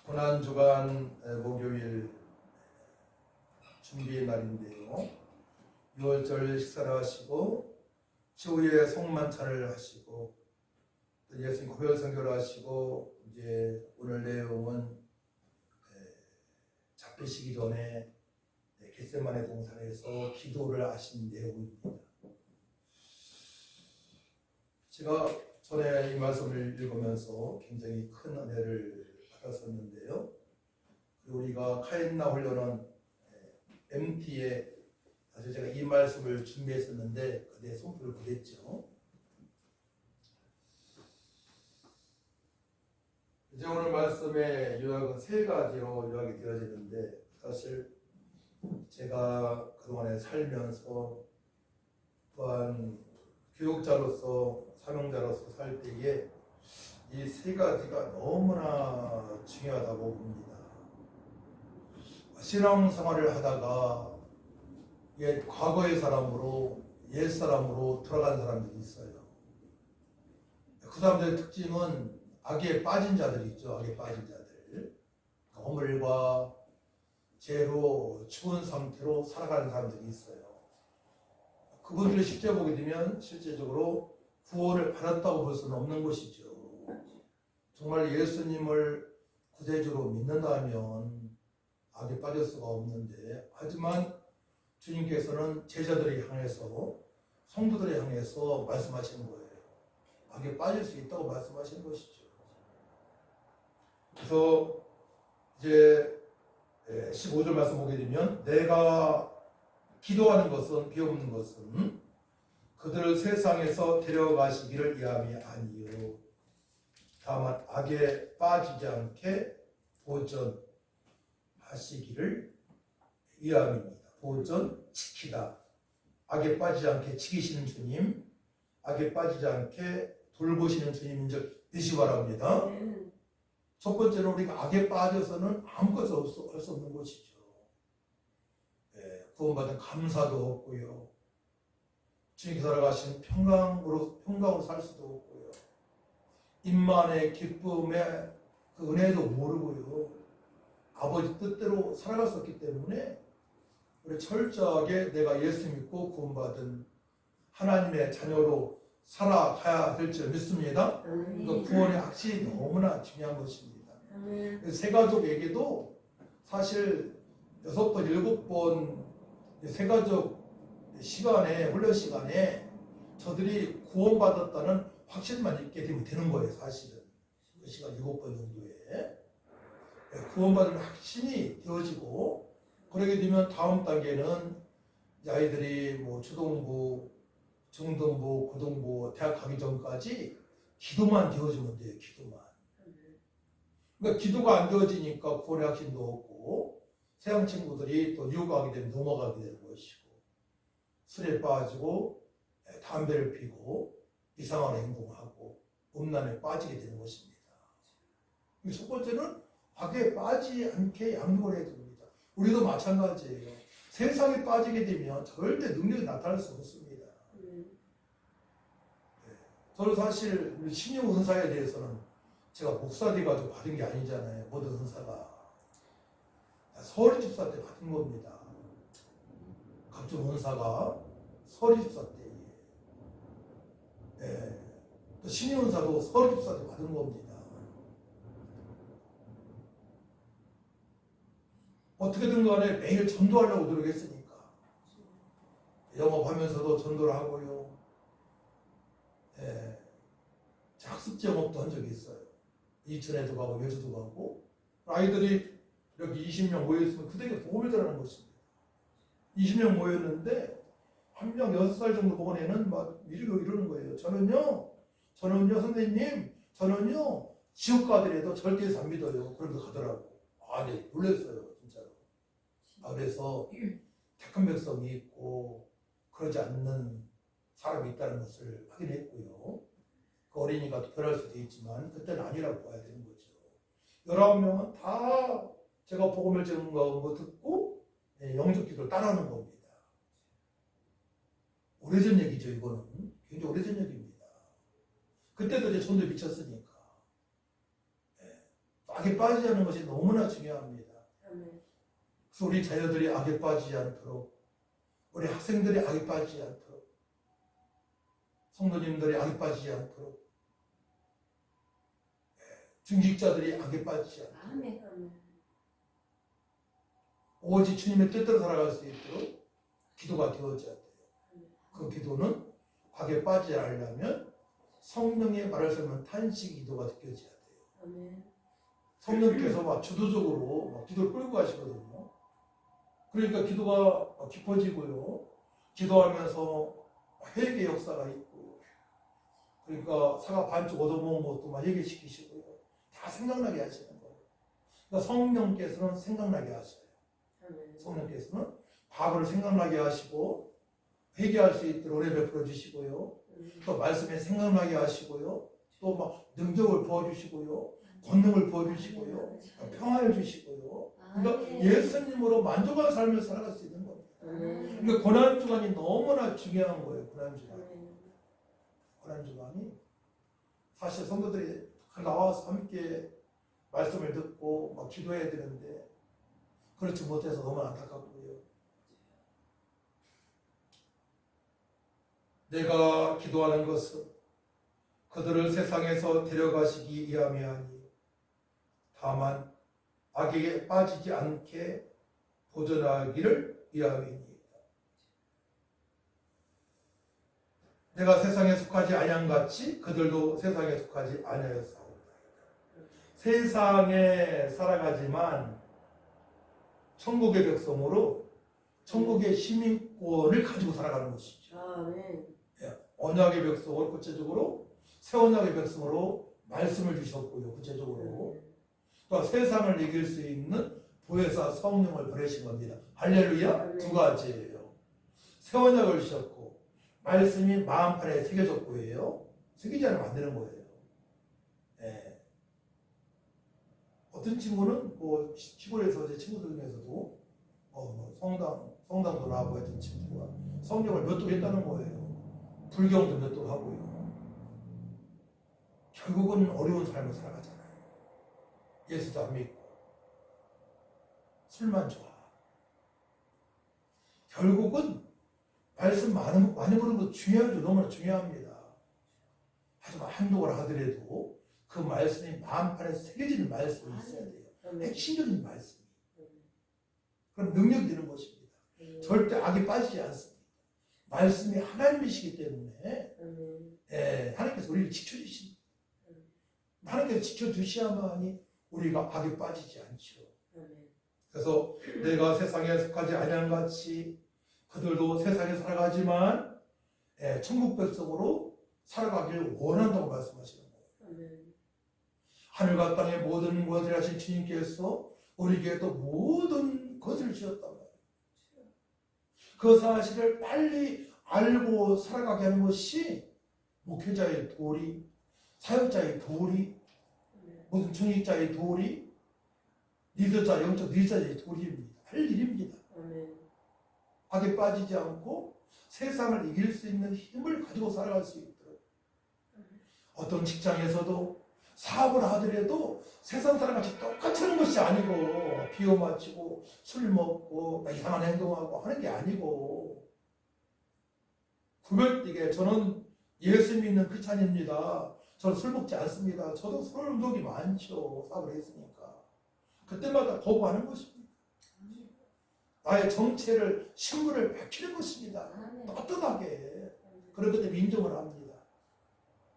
고난주간 목요일 준비의 날인데요. 6월절 식사를 하시고 추후에 성만찬을 하시고 또 예수님 고별 선교를 하시고 이제 오늘 내용은 잡히시기 전에 겟세마네 동산에서 기도를 하신 내용입니다. 제가 전에 이 말씀을 읽으면서 굉장히 큰 은혜를 받았었는데요. 우리가 카인나 훈련은 MT에 사실 제가 이 말씀을 준비했었는데 그때 손풀을 보냈죠. 이제 오늘 말씀의 요약은 세 가지로 요약이 되어지는데 사실 제가 그동안에 살면서 또한 교육자로서 사명자로서 살 때에 이 세 가지가 너무나 중요하다고 봅니다. 신앙생활을 하다가 과거의 사람으로 옛 사람으로 돌아간 사람들이 있어요. 그 사람들의 특징은 악에 빠진 자들이 있죠. 악에 빠진 자들. 허물과 죄로 죽은 상태로 살아가는 사람들이 있어요. 그분들을 실제 보게 되면 실제적으로 구원을 받았다고 볼 수는 없는 것이죠. 정말 예수님을 구세주로 믿는다면 악에 빠질 수가 없는데, 하지만 주님께서는 제자들을 향해서 성도들을 향해서 말씀하시는 거예요. 악에 빠질 수 있다고 말씀하시는 것이죠. 그래서 이제 15절 말씀 보게 되면 내가 기도하는 것은 비옵는 것은 그들을 세상에서 데려가시기를 위함이 아니요 다만 악에 빠지지 않게 보전하시기를 위함입니다. 보전, 지키다. 악에 빠지지 않게 지키시는 주님, 악에 빠지지 않게 돌보시는 주님인 줄 믿으시기 바랍니다. 첫 번째로 우리가 악에 빠져서는 아무것도 할 수 없는 것이죠. 구원받은 감사도 없고요. 주님께서 살아가신 평강으로 살 수도 없고요. 임만의 기쁨의 그 은혜도 모르고요. 아버지 뜻대로 살아갈 수 없기 때문에 우리 철저하게 내가 예수 믿고 구원받은 하나님의 자녀로 살아가야 될 줄 믿습니다. 그러니까 구원의 확실히 너무나 중요한 것입니다. 세 가족에게도 사실 6번, 7번 세 가족 시간에, 훈련 시간에 저들이 구원받았다는 확신만 있게 되는 거예요. 사실은 그 시간 7번 정도에 구원받은 확신이 되어지고, 그러게 되면 다음 단계는 아이들이 뭐 초등부, 중등부, 고등부, 대학 가기 전까지 기도만 되어지면 돼요. 기도만. 그러니까 기도가 안 되어지니까 구원의 확신도 없고, 세상 친구들이 또 유혹하게 되면 넘어가게 되는 것이고, 술에 빠지고 담배를 피고 이상한 행동하고 음란에 빠지게 되는 것입니다. 첫 번째는 악에 빠지지 않게 양육을 해야 됩니다. 우리도 마찬가지예요. 세상에 빠지게 되면 절대 능력이 나타날 수 없습니다. 저는 사실 신용 은사에 대해서는 제가 목사 돼가지고 받은 게 아니잖아요. 모든 은사가 서리 집사 때 받은 겁니다. 각종 은사가 서리 집사 때, 또 신용 은사도 서리 집사 때 받은 겁니다. 어떻게든 간에 매일 전도하려고 노력했으니까 영업하면서도 전도를 하고요. 학습 영업도 한 적이 있어요. 이천에도 가고 여주도 가고, 아이들이 여기 20명 모여있으면 그들에게 복음을 전하는 것입니다. 20명 모였는데 한 명 6살 정도 먹은 애는 막 이러는 거예요. 저는요 선생님, 저는요 지옥 가더라도 절대에서 안 믿어요. 그러면서 가더라고. 네, 놀랐어요 진짜로. 그래서 택한 백성이 있고 그러지 않는 사람이 있다는 것을 확인했고요. 그 어린이가 또 변할 수도 있지만 그때는 아니라고 봐야 되는 거죠. 19명은 다 제가 복음을 전하는 거 듣고 영적 기도를 따라하는 겁니다. 오래전 얘기죠. 이거는 굉장히 오래전 얘기입니다. 그때도 이제 전도에 미쳤으니까 악에 빠지지 않는 것이 너무나 중요합니다. 아멘. 그래서 우리 자녀들이 악에 빠지지 않도록, 우리 학생들이 악에 빠지지 않도록, 성도님들이 악에 빠지지 않도록, 중직자들이 악에 빠지지 않도록, 아멘. 아멘. 오직 주님의 뜻대로 살아갈 수 있도록 기도가 되어져야 돼요. 그 기도는 악에 빠지지 않으려면 성령의 말을 쓰면 탄식 기도가 느껴져야 돼요. 아멘. 성령께서 막 주도적으로 막 기도를 끌고 가시거든요. 그러니까 기도가 깊어지고요. 기도하면서 회개 역사가 있고, 그러니까 사과 반쪽 얻어먹은 것도 막 회개시키시고요. 다 생각나게 하시는 거예요. 그러니까 성령께서는 생각나게 하셔요. 아멘. 성령께서는 과거를 생각나게 하시고 회개할 수 있도록 은혜 베풀어 주시고요. 또 말씀에 생각나게 하시고요. 또 막 능력을 부어주시고요. 권능을 부어주시고요. 평안을 주시고요. 그러니까 예수님으로 만족한 삶을 살아갈 수 있는 겁니다. 그러니까 고난주간이 너무나 중요한 거예요. 고난주간이 사실 성도들이 나와서 함께 말씀을 듣고 막 기도해야 되는데 그렇지 못해서 너무 안타깝고요. 내가 기도하는 것은 그들을 세상에서 데려가시기 위함이 아니요 다만 악에게 빠지지 않게 보존하기를 위함이니이다. 내가 세상에 속하지 아니함같이 그들도 세상에 속하지 아니하였사오다. 세상에 살아가지만 천국의 백성으로 천국의 시민권을 가지고 살아가는 것이죠. 아멘. 언약의 백성으로 구체적으로 새 언약의 백성으로 말씀을 주셨고요. 구체적으로 또 세상을 이길 수 있는 보혜사 성령을 보내신 겁니다. 할렐루야. 두 가지예요. 새 언약을 주셨고 말씀이 마음판에 새겨졌고요. 새기지 않으면 안 되는 거예요. 네. 어떤 친구는 뭐 시골에서 제 친구들 중에서도 성당도 나오고 했던 친구가 성경을 몇 독 했다는 거예요. 불경도 몇 독 하고요. 결국은 어려운 삶을 살아가잖아요. 예수도 안 믿고 술만 좋아. 결국은 말씀 많이 보는 거 중요하죠. 너무나 중요합니다. 하지만 한독을 하더라도 그 말씀이 마음판에 새겨지는 말씀이 있어야 돼요. 핵심적인 말씀이. 그럼 능력이 되는 것입니다. 절대 악에 빠지지 않습니다. 말씀이 하나님이시기 때문에 하나님께서 우리를 지켜주십니다. 하나님께서 지켜주셔야만이 우리가 악에 빠지지 않죠. 그래서 내가 세상에 속하지 아니함같이 그들도 세상에 살아가지만 천국 백성으로 살아가기를 원한다고 말씀하시는 거예요. 하늘과 땅의 모든 것을 하신 주님께서 우리에게도 모든 것을 주셨단 말이에요. 그 사실을 빨리 알고 살아가게 하는 것이 목회자의 도리, 사역자의 도리, 모든 중직자의 도리, 리더자, 영적 리더자의 도리입니다. 할 일입니다. 악에 빠지지 않고 세상을 이길 수 있는 힘을 가지고 살아갈 수 있도록 어떤 직장에서도 사업을 하더라도 세상 사람같이 똑같이 하는 것이 아니고 비호 맞추고 술 먹고 이상한 행동하고 하는 게 아니고 구별되게 저는 예수 믿는 크리스찬입니다. 저는 술 먹지 않습니다. 저도 술 운동이 많죠. 사업을 했으니까. 그때마다 거부하는 것입니다. 나의 정체를 신분을 밝히는 것입니다. 떳떳하게. 그렇기 때문에 인정을 합니다.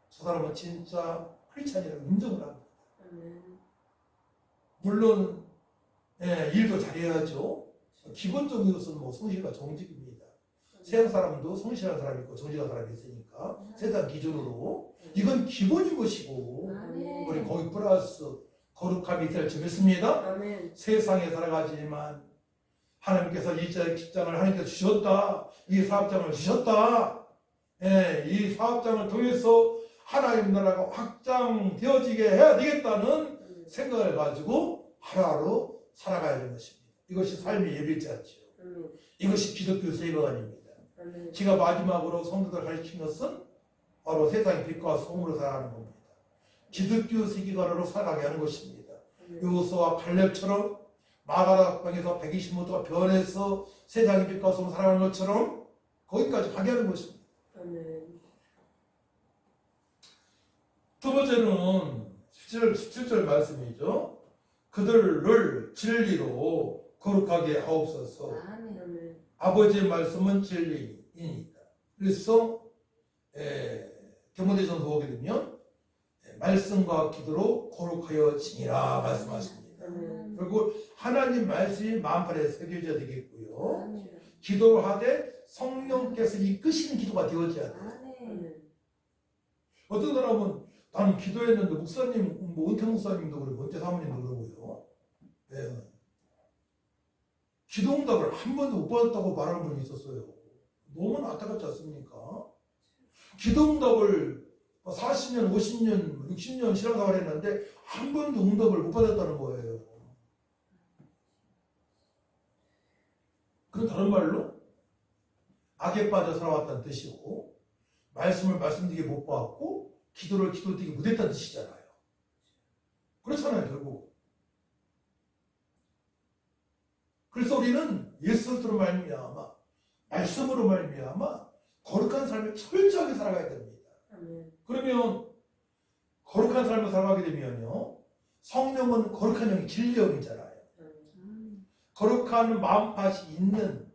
저 사람은 진짜 크리스찬이라고 인정을 합니다. 물론 일도 잘해야죠. 기본적인 것은 뭐 성실과 정직입니다. 세상 사람도 성실한 사람이 있고 정직한 사람이 있으니까 세상 기준으로 이건 기본인 것이고 우리 거기 플러스 거룩함이 있을 줄 믿습니다. 세상에 살아가지만 하나님께서 이 직장을 하나님께서 주셨다. 이 사업장을 주셨다. 이 사업장을 통해서 하나님 나라가 확장되어지게 해야 되겠다는 생각을 가지고 하루하루 살아가야 하는 것입니다. 이것이 삶의 예배자죠. 이것이 기독교 세계관입니다. 제가 마지막으로 성도들 가르친 것은 바로 세상의 빛과 소금으로 살아가는 겁니다. 기독교 세계관으로 살아가게 하는 것입니다. 요호수아와 갈렙처럼 마가다방에서 120m가 변해서 세상의 빛 가운데 살아가는 것처럼 거기까지 가게 하는 것입니다. 두 번째는 17절 말씀이죠. 그들을 진리로 거룩하게 하옵소서. 아버지의 말씀은 진리이니까. 그래서 디모데전서 보게 되면 말씀과 기도로 거룩하여 지니라 말씀하십니다. 그리고 하나님 말씀이 마음판에 새겨져야 되겠고요. 기도를 하되 성령께서 이끄시는 기도가 되어져야 돼요. 어떤 사람은 나는 기도했는데 목사님, 뭐 은퇴 목사님도 그러고 은퇴 사모님도 그러고요. 네. 기도 응답을 한 번도 못 받았다고 말하는 분이 있었어요. 너무 안타깝지 않습니까? 기도 응답을 40년, 50년, 60년 신앙생활 했는데 한 번도 응답을 못 받았다는 거예요. 그건 다른 말로 악에 빠져 살아왔다는 뜻이고 말씀을 말씀드리게 못 받았고 기도를 기도드리게 못했다는 뜻이잖아요. 그렇잖아요, 결국. 그래서 우리는 예수로 말미암아 말씀으로 말미암아 거룩한 삶을 철저하게 살아가야 됩니다. 그러면 거룩한 삶을 살아가게 되면요, 성령은 거룩한 영이 진리영이잖아요. 거룩한 마음밭이 있는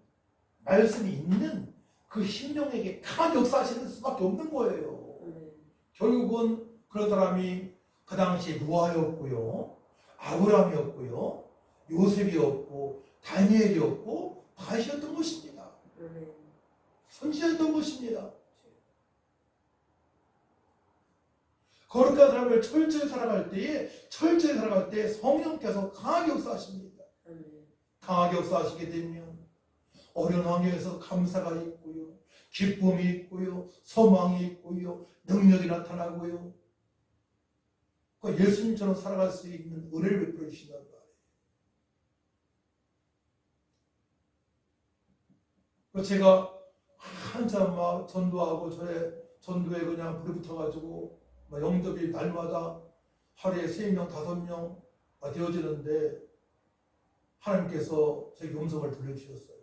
말씀이 있는 그 심령에게 강하게 역사하시는 수밖에 없는 거예요. 결국은 그런 사람이 그 당시에 노아였고요, 아브라함이었고요, 요셉이었고, 다니엘이었고, 다시였던 것입니다. 선지자였던 것입니다. 거룩한 삶을 철저히 살아갈 때 성령께서 강하게 역사하십니다. 강하게 역사하시게 되면 어려운 환경에서 감사가 있고요, 기쁨이 있고요, 소망이 있고요, 능력이 나타나고요. 예수님처럼 살아갈 수 있는 은혜를 베풀어 주신단 말이에요. 제가 한참 막 전도하고 전도에 그냥 불이 붙어가지고 영접이 날마다 하루에 3명, 5명가 되어지는데 하나님께서 제게 음성을 들려주셨어요.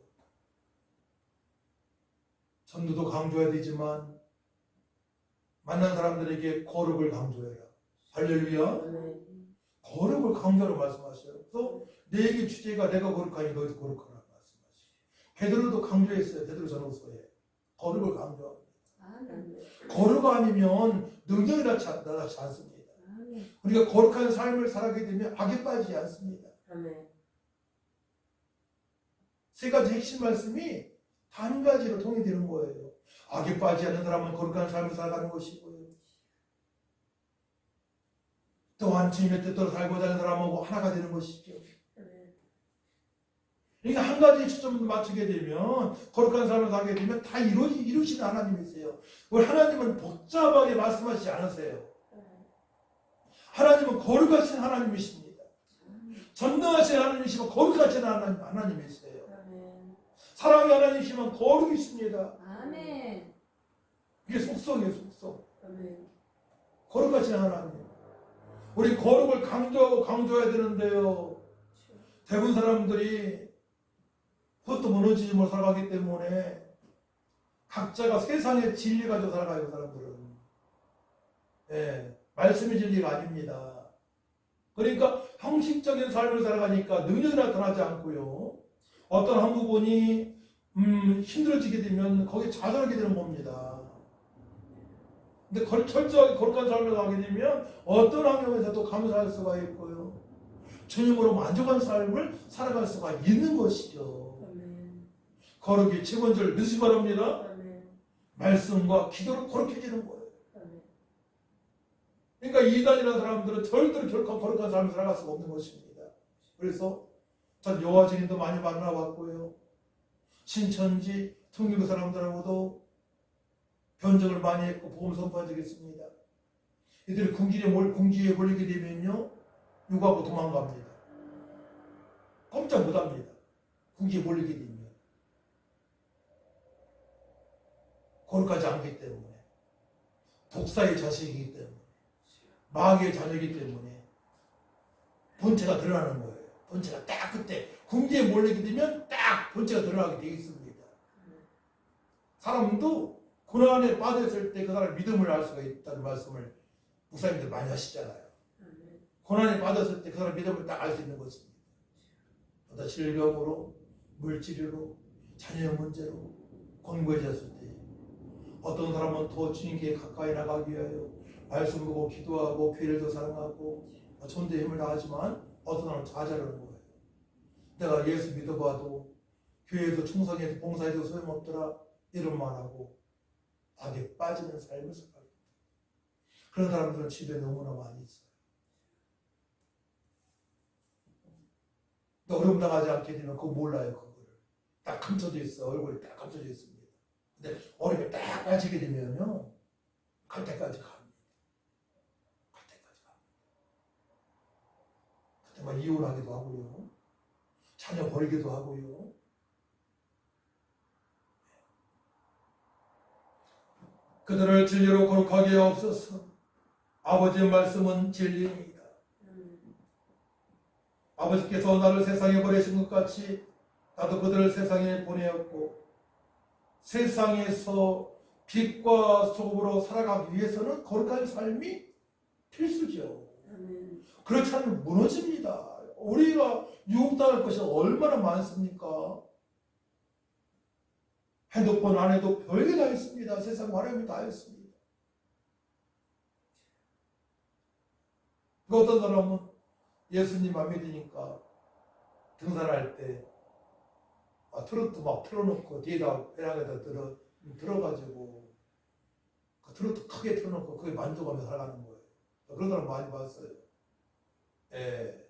전도도 강조해야 되지만 만난 사람들에게 거룩을 강조해라. 할렐루야. 거룩을 강조하라고 말씀하셔요. 또 내 얘기 주제가 내가 거룩하니 너희도 거룩하라 말씀하시고, 베드로도 강조했어요. 베드로 전후서에 거룩을 강조합니다. 거룩 아니면 능력이 나타나지 않습니다. 우리가 거룩한 삶을 살아가게 되면 악에 빠지지 않습니다. 세 가지 핵심 말씀이 한 가지로 통일되는 거예요. 악에 빠지지 않는 사람은 거룩한 삶을 살아가는 것이고요, 또한 주님의 뜻대로 살고자 하는 사람하고 하나가 되는 것이죠. 그러니까 한 가지 초점을 맞추게 되면, 거룩한 삶을 살게 되면 다 이루시는 하나님이세요. 우리 하나님은 복잡하게 말씀하시지 않으세요. 하나님은 거룩하신 하나님이십니다. 전능하신 하나님이시면 거룩하신 하나님이세요. 사랑의 하나님이시면 거룩이십니다. 이게 속성이에요, 속성. 거룩하신 하나님. 우리 거룩을 강조해야 되는데요, 대부분 사람들이 그것도 무너지지 못 살아가기 때문에 각자가 세상의 진리 가지고 살아가요, 사람들은. 말씀의 진리가 아닙니다. 그러니까 형식적인 삶을 살아가니까 능력이 나타나지 않고요, 어떤 한 부분이 힘들어지게 되면 거기에 좌절하게 되는 겁니다. 근데 철저하게 거룩한 삶을 가게 되면 어떤 환경에서도 감사할 수가 있고요, 주님으로 만족한 삶을 살아갈 수가 있는 것이죠. 거룩이 최고인 줄 믿으시기 바랍니다. 말씀과 기도로 거룩해지는 거예요. 그러니까 이단이라는 사람들은 절대로 결코 거룩한 삶을 살아갈 수가 없는 것입니다. 그래서 전 여호와 증인도 많이 만나봤고요, 신천지 통일교 사람들하고도 변정을 많이 했고 복음 선포한 적이 있습니다. 이들이 궁지에 몰리게 되면요, 욕하고 도망갑니다. 꼼짝 못합니다. 궁지에 몰리게 되면. 거룩하지 않기 때문에, 독사의 자식이기 때문에, 마귀의 자녀이기 때문에. 본체가 드러나는 거예요. 본체가 딱 그때 궁지에 몰리게 되면 딱 본체가 드러나게 되어 있습니다. 사람도 고난에 빠졌을 때 그 사람 믿음을 알 수가 있다는 말씀을 목사님들 많이 하시잖아요. 고난에 빠졌을 때 그 사람 믿음을 딱 알 수 있는 것입니다. 어떤 질병으로, 물질로, 자녀 문제로 공고해졌을 때 어떤 사람은 더 주님께 가까이 나가기 위하여 말씀 보고 기도하고 교회를 더 사랑하고 전도에 힘을 다하지만 어떤 사람은 좌절하는 거예요. 내가 예수 믿어봐도 교회에도 충성해도 봉사해도 소용없더라 이런 말하고 악에 빠지는 삶을 살아요. 그런 사람들은 집에 너무나 많이 있어요. 어려움 당하지 않게 되면 그거 몰라요. 그거를 딱 감춰져 있어. 얼굴이 딱 감춰져 있습니다. 근데 어려움이 딱 빠지게 되면요 갈 때까지 갑니다. 갈 때까지 갑니다. 그때만 이혼하기도 하고요. 자녀 버리기도 하고요. 그들을 진리로 거룩하게 하옵소서. 아버지의 말씀은 진리입니다. 아버지께서 나를 세상에 보내신 것 같이 나도 그들을 세상에 보내었고 세상에서 빛과 소금으로 살아가기 위해서는 거룩한 삶이 필수죠. 그렇지 않으면 무너집니다. 우리가 유혹당할 것이 얼마나 많습니까? 핸드폰 안에도 별게 다 있습니다. 세상 화려함이 다 있습니다. 그 어떤 사람은 예수님 안 믿으니까 등산할 때 트로트 막 틀어놓고 뒤에다 배낭에다 들어가지고 그 트로트 크게 틀어놓고 그게 만족하며 살아가는 거예요. 그런 사람 많이 봤어요. 예.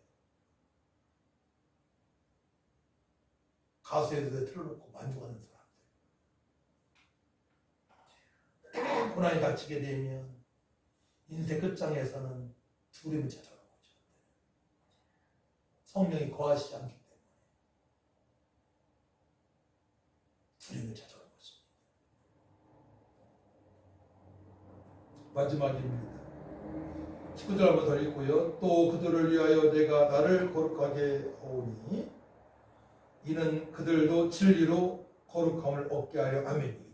가수에도 틀어놓고 만족하는 사람들. 고난이 닥치게 되면 인생 끝장에서는 두려움이 찾아오는 거죠. 성령이 거하시지 않기 때문에 두려움이 찾아오는 것입니다. 마지막입니다. 19절 한번 더 읽고요. 또 그들을 위하여 내가 나를 거룩하게 하오니 이는 그들도 진리로 거룩함을 얻게 하려 함이니.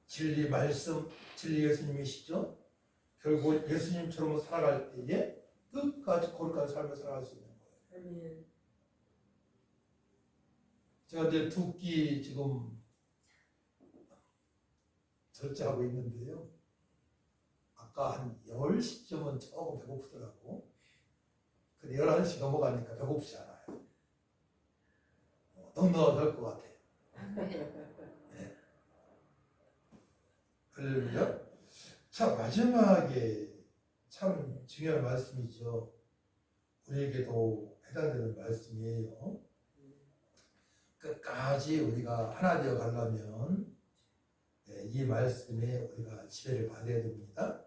진리 말씀, 진리 예수님이시죠. 결국 예수님처럼 살아갈 때에 끝까지 거룩한 삶을 살아갈 수 있는 거예요. 제가 이제 두 끼 지금 절제하고 있는데요. 아까 한 10시쯤은 조금 배고프더라고. 근데 11시 넘어가니까 배고프지 않아요. 넉넉할 것 같아요. 네. 할렐루야. 자, 마지막에 참 중요한 말씀이죠. 우리에게도 해당되는 말씀이에요. 끝까지 우리가 하나 되어 가려면 이 말씀에 우리가 지혜를 받아야 됩니다.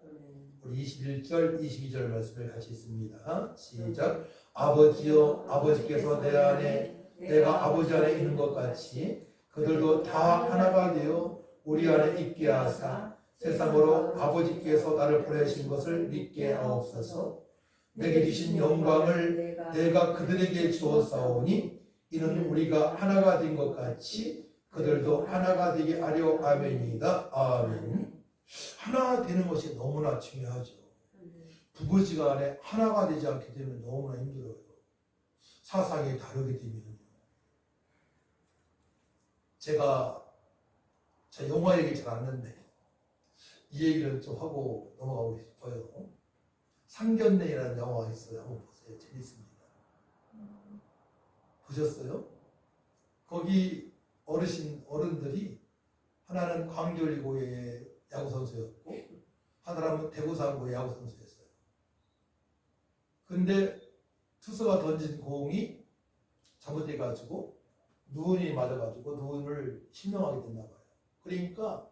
우리 21절, 22절 말씀을 같이 있습니다. 시작. 아버지여, 아버지께서 내 안에 내가 아버지 안에 있는 것 같이 그들도 다 하나가 되어 우리 안에 있게 하사 세상으로 아버지께서 나를 보내신 것을 믿게 하옵소서. 내게 주신 영광을 내가 그들에게 주었사오니 이는 우리가 하나가 된 것 같이 그들도 하나가 되게 하려 아멘이다. 아멘. 하나 되는 것이 너무나 중요하죠. 부부지간에 하나가 되지 않게 되면 너무나 힘들어요. 사상이 다르게 되면. 제가 영화 얘기 잘 안 하는데 이 얘기를 좀 하고 넘어가고 싶어요. 상견례라는 영화가 있어요. 한번 보세요. 재밌습니다. 보셨어요? 거기 어른들이 하나는 광주리고의 야구선수였고 한 사람은 대구상고의 야구선수였어요. 근데 투수가 던진 공이 잘못돼가지고 눈이 맞아가지고 눈을 실명하게 됐나 봐요. 그러니까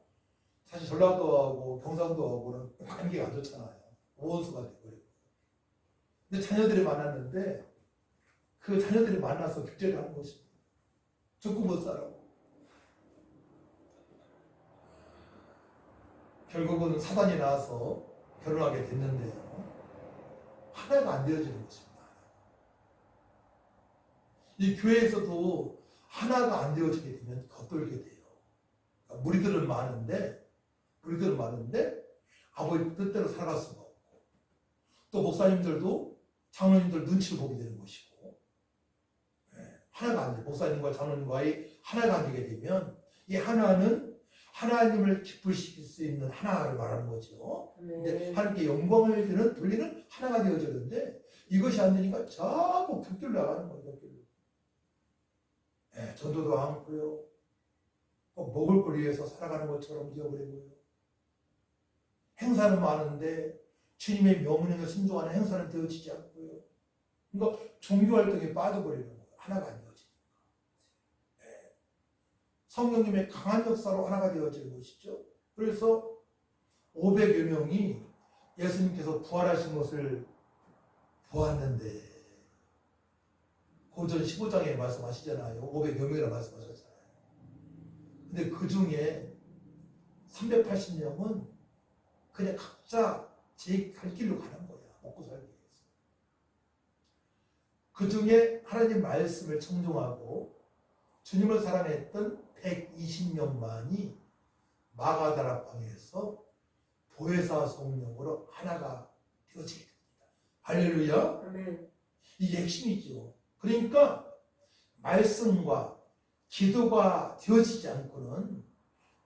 사실 전라도하고 경상도하고는 관계가 안 좋잖아요. 오원수가 돼버리고. 근데 자녀들이 만났는데 그 자녀들이 만나서 교제를 하는 것입니다. 죽고 못 살아. 결국은 사단이 나와서 결혼하게 됐는데요. 하나가 안 되어지는 것입니다. 이 교회에서도 하나가 안 되어지게 되면 겉돌게 돼요. 그러니까 무리들은 많은데 아버지 뜻대로 살아갈 수가 없고, 또 목사님들도 장로님들 눈치를 보게 되는 것이고, 하나가 안 돼. 목사님과 장로님과의 하나가 안 되게 되면 이 하나는 하나님을 기쁘시킬 수 있는 하나를 말하는 거죠. 근데 하나님께 영광을 드리는 돌리는 하나가 되어졌는데 이것이 안 되니까 자꾸 격돌 나가는 거예요. 격돌. 전도도 않고요. 꼭 먹을 걸 위해서 살아가는 것처럼 되어버리고요. 행사는 많은데 주님의 명령에 순종하는 행사는 되어지지 않고요. 그러니까 종교활동에 빠져버리는 거예요. 하나가 안 되어지니까. 성령님의 강한 역사로 하나가 되어지는 것이죠. 그래서 500여 명이 예수님께서 부활하신 것을 보았는데, 고전 15장에 말씀하시잖아요. 500여 명이라고 말씀하셨잖아요. 근데 그 중에 380명은 그냥 각자 제 갈 길로 가는 거야. 먹고 살기 위해서. 그 중에 하나님 말씀을 청종하고 주님을 사랑했던 120명만이 마가다락방에서 보혜사 성령으로 하나가 되어지게 됩니다. 할렐루야. 이게 핵심이죠. 그러니까 말씀과 기도가 되어지지 않고는,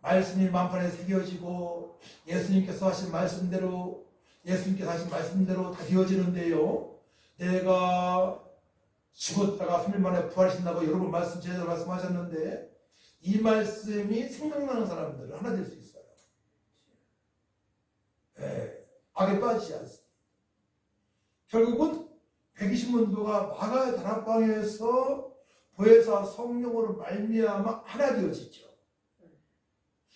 말씀이 만판에 새겨지고 예수님께서 하신 말씀대로 다 되어지는데요. 내가 죽었다가 3일 만에 부활하신다고 여러분 제대로 말씀하셨는데, 이 말씀이 생각나는 사람들은 하나 될 수 있어요. 악에 빠지지 않습니다. 결국은 120문도가 마가 다락방에서 보혜사 성령으로 말미암아 하나 되어지죠.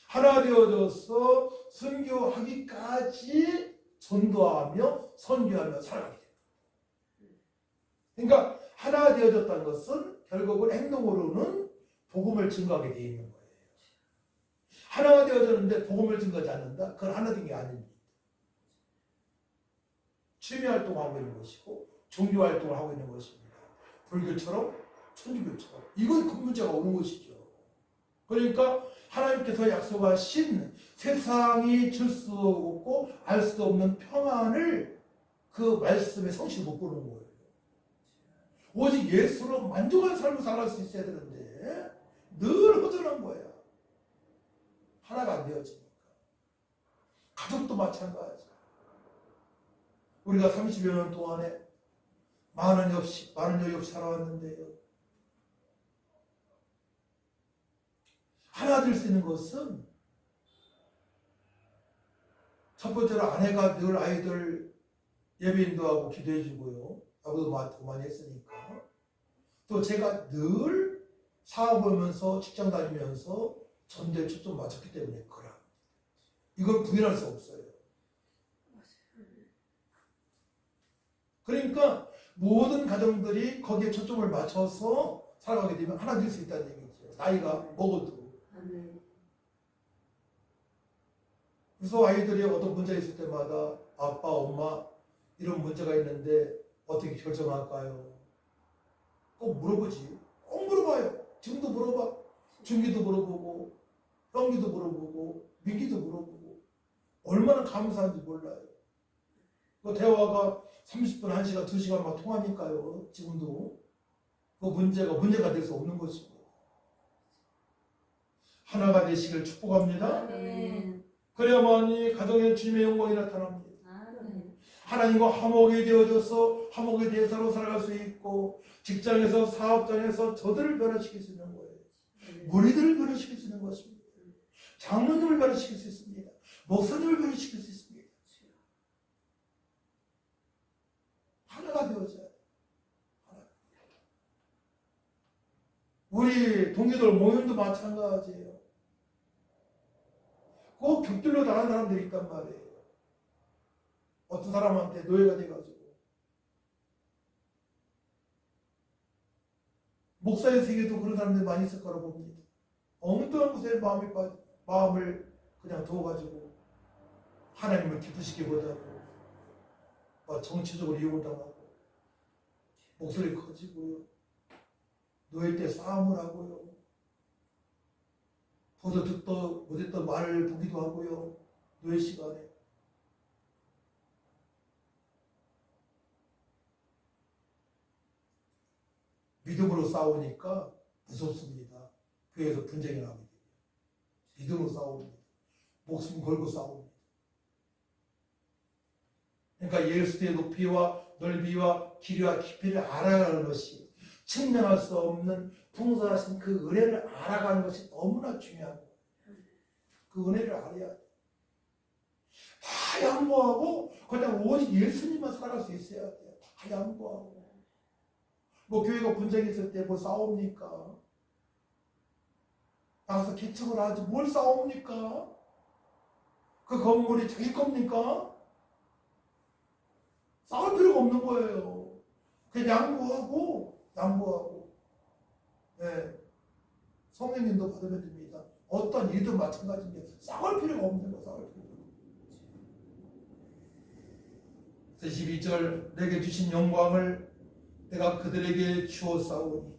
하나 되어져서 선교하기까지 전도하며 선교하며 살아가게 됩니다. 그러니까 하나 되어졌다는 것은 결국은 행동으로는 복음을 증거하게 되어 있는 거예요. 하나가 되어졌는데 복음을 증거하지 않는다? 그건 하나 된 게 아닙니다. 취미 활동하고 있는 것이고 종교 활동을 하고 있는 것입니다. 불교처럼 천주교처럼. 이건 큰 문제가 오는 것이죠. 그러니까 하나님께서 약속하신 세상이 줄 수 없고 알 수도 없는 평안을 그 말씀에 성취를 못 보는 거예요. 오직 예수로 만족한 삶을 살아갈 수 있어야 되는데 늘 허전한 거야. 하나가 안 되어지니까. 가족도 마찬가지. 우리가 30여 년 동안에 많은 여 없이 살아왔는데요. 하나 될 수 있는 것은 첫 번째로 아내가 늘 아이들 예배인도 하고 기도해 주고요. 아버도 많이 했으니까. 또 제가 늘 사업하면서 직장 다니면서 전도에 초점 맞췄기 때문에 그래. 이건 부인할 수 없어요. 그러니까 모든 가정들이 거기에 초점을 맞춰서 살아가게 되면 하나 될 수 있다는 얘기죠. 나이가 먹어도. 그래서 아이들이 어떤 문제가 있을 때마다 아빠, 엄마 이런 문제가 있는데 어떻게 결정할까요? 꼭 물어보지. 꼭 물어봐요. 지금도 물어봐. 중기도 물어보고 형기도 물어보고 민기도 물어보고 얼마나 감사한지 몰라요. 그 대화가 30분, 1시간, 2시간 막 통하니까요. 지금도 그 문제가 될 수 없는 것이고 하나가 되시길 축복합니다. 그래야만이 가정의 주님의 영광이 나타납니다. 하나님과 화목이 되어져서 화목의 대사로 살아갈 수 있고 직장에서 사업장에서 저들을 변화시킬 수 있는 거예요. 무리들을 변화시킬 수 있는 것입니다. 장로님을 변화시킬 수 있습니다. 목사님을 변화시킬 수 있습니다. 하나가 되어져야 돼요. 우리 동기들 모임도 마찬가지예요. 꼭 격들로 나간 사람들이 있단 말이에요. 어떤 사람한테 노예가 돼가지고 목사의 세계도 그런 사람들이 많이 있을 거라고 봅니다. 엉뚱한 곳에 마음을 그냥 두어가지고 하나님을 기쁘시기보다도 정치적으로 이용당하고 목소리 커지고요. 노예 때 싸움을 하고요. 보도 듣도 못했던 말을 보기도 하고요. 노예 시간에. 믿음으로 싸우니까 무섭습니다. 교회에서 분쟁이 나게 돼요. 믿음으로 싸웁니다. 목숨 걸고 싸웁니다. 그러니까 예수의 높이와 넓이와 길이와 깊이를 알아가는 것이 측량할 수 없는 풍성하신 그 은혜를 알아가는 것이 너무나 중요하고 그 은혜를 알아야 돼. 다 양보하고 그냥 오직 예수님만 살아갈 수 있어야 돼. 다 양보하고. 뭐 교회가 분쟁이 있을 때 뭐 싸웁니까? 나가서 개척을 하지 뭘 싸웁니까? 그 건물이 자기 겁니까? 싸울 필요가 없는 거예요. 그냥 양보하고 네. 성령님도 받으면 됩니다. 어떤 일도 마찬가지입니다. 싸울 필요가 없는 거 싸울 필요가 없는 거. 12절 내게 주신 영광을 내가 그들에게 주었사오니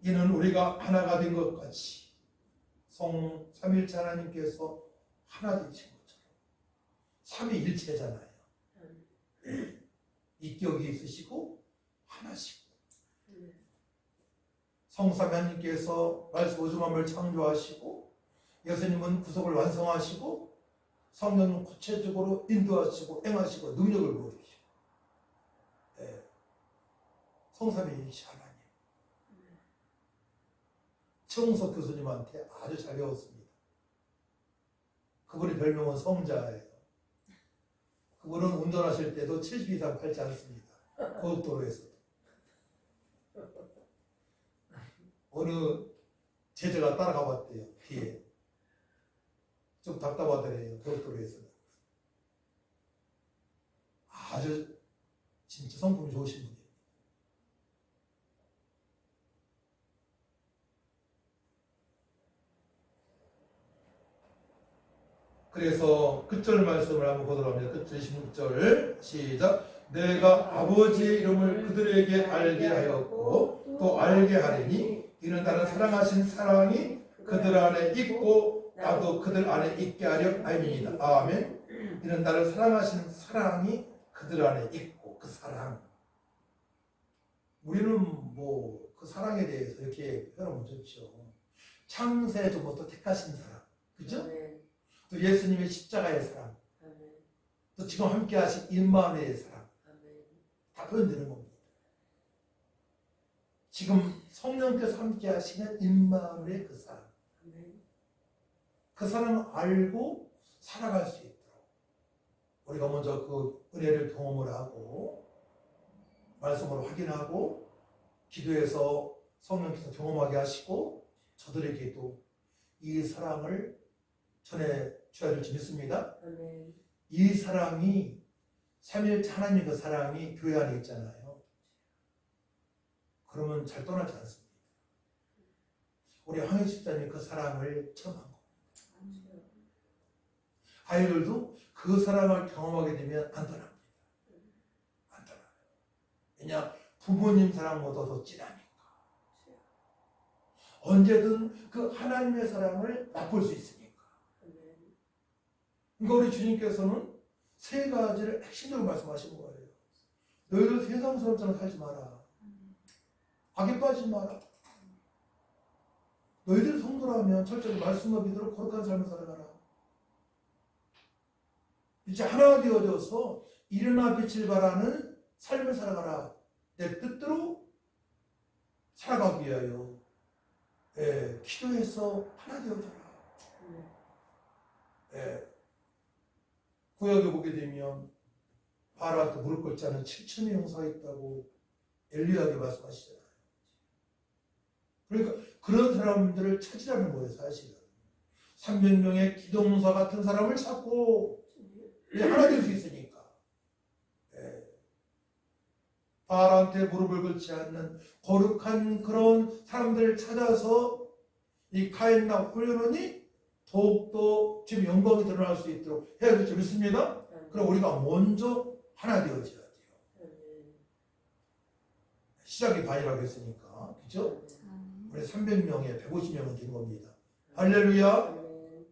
이는 우리가 하나가 된 것 같이 삼위일체 하나님께서 하나 되신 것처럼 삼위일체잖아요. 인격이 있으시고 하나시고 성삼위 하나님께서 말씀 우주 만물을 창조하시고 예수님은 구속을 완성하시고 성령은 구체적으로 인도하시고 행하시고 능력을 보여주시고 성삼위일체 하나님. 최홍석 교수님한테 아주 잘 배웠습니다. 그분의 별명은 성자예요. 그분은 운전하실 때도 70 이상 밟지 않습니다. 고속도로에서도. 어느 제자가 따라가 봤대요. 뒤에. 좀 답답하더래요. 고속도로에서는. 아주 진짜 성품이 좋으신 분이에요. 그래서 끝절 말씀을 한번 보도록 합니다. 끝절 16절 시작. 내가 아버지의 이름을 그들에게 알게 하였고 또 알게 하리니 이는 나를 사랑하신 사랑이 그들 안에 있고 나도 그들 안에 있게 하려 함이니이다. 아멘. 이는 나를 사랑하신 사랑이 그들 안에 있고 그 사랑. 우리는 뭐 그 사랑에 대해서 이렇게 표현하면 좋죠. 창세전부터 택하신 사랑. 그죠? 또 예수님의 십자가의 사랑, 또 지금 함께 하신 임마누엘의 사랑, 다 표현되는 겁니다. 지금 성령께서 함께 하시는 임마누엘의 그 사랑, 그 사랑을 알고 살아갈 수 있도록 우리가 먼저 그 은혜를 경험을 하고 말씀으로 확인하고 기도해서 성령께서 경험하게 하시고 저들에게도 이 사랑을 전해줘야 될지 믿습니다. 이 사랑이 삼위일체 하나님의 그 사랑이 교회 안에 있잖아요. 그러면 잘 떠나지 않습니다. 우리 황희 집사님이 그 사랑을 체험한 겁니다. 아이들도 그 사랑을 경험하게 되면 안 떠납니다. 안 떠나요. 왜냐? 부모님 사랑보다 더 진하니까. 언제든 그 하나님의 사랑을 맛볼 수 있으니까. 그러니까 우리 주님께서는 세 가지를 핵심적으로 말씀하신 거예요. 너희들 세상스럽처럼 살지 마라. 악에 빠지지 마라. 너희들 성도라면 철저히 말씀과 믿음으로 거룩한 삶을 살아가라. 이제 하나 되어져서 일어나 빛을 발하는 삶을 살아가라. 내 뜻대로 살아가기 위하여 기도해서 하나 되어져라. 구약에 보게 되면 바알한테 무릎 꿇지 않은 7천의 용사가 있다고 엘리야에게 말씀하시잖아요. 그러니까 그런 사람들을 찾으라는 거예요. 사실은 300명의 기동사 같은 사람을 찾고 하나 될 수 있으니까. 바알한테 무릎을 꿇지 않는 거룩한 그런 사람들을 찾아서 이 카인나 훈련원이 더욱더 지금 영광이 드러날 수 있도록 해야 될지 믿습니다. 그럼 우리가 먼저 하나 되어져야 돼요. 아멘. 시작이 반이라고 했으니까. 그죠? 아멘. 우리 300명에 150명은 된 겁니다. 할렐루야. 아멘.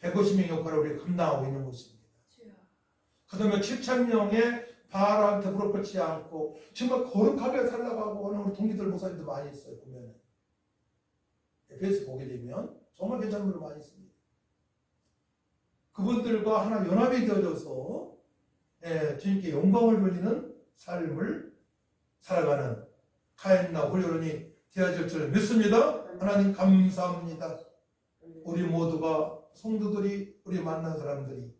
150명 역할을 우리가 감당하고 있는 것입니다. 주여. 그 다음에 7,000명의 바알한테 무릎 꿇지 않고 정말 거룩하게 살아가고 하는 우리 동기들 목사님도 많이 있어요. 보면은 에페소 보게 되면 정말 괜찮은 분들 많이 있습니다. 그분들과 하나 연합이 되어져서 주님께 영광을 돌리는 삶을 살아가는 카인나 홀로론이 되어질 줄 믿습니다. 하나님 감사합니다. 우리 모두가 성도들이 우리 만난 사람들이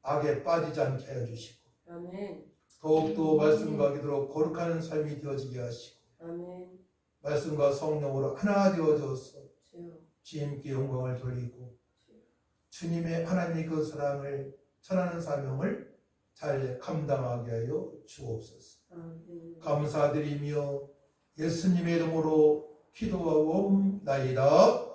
악에 빠지지 않게 하여 주시고 아멘. 더욱더 말씀과 기도로 거룩한 삶이 되어지게 하시고 아멘. 말씀과 성령으로 하나 되어져서 주여. 주님께 영광을 돌리고 주님의 하나님의 그 사랑을 전하는 사명을 잘 감당하게 하여 주옵소서. 아멘. 감사드리며 예수님의 이름으로 기도하옵나이다.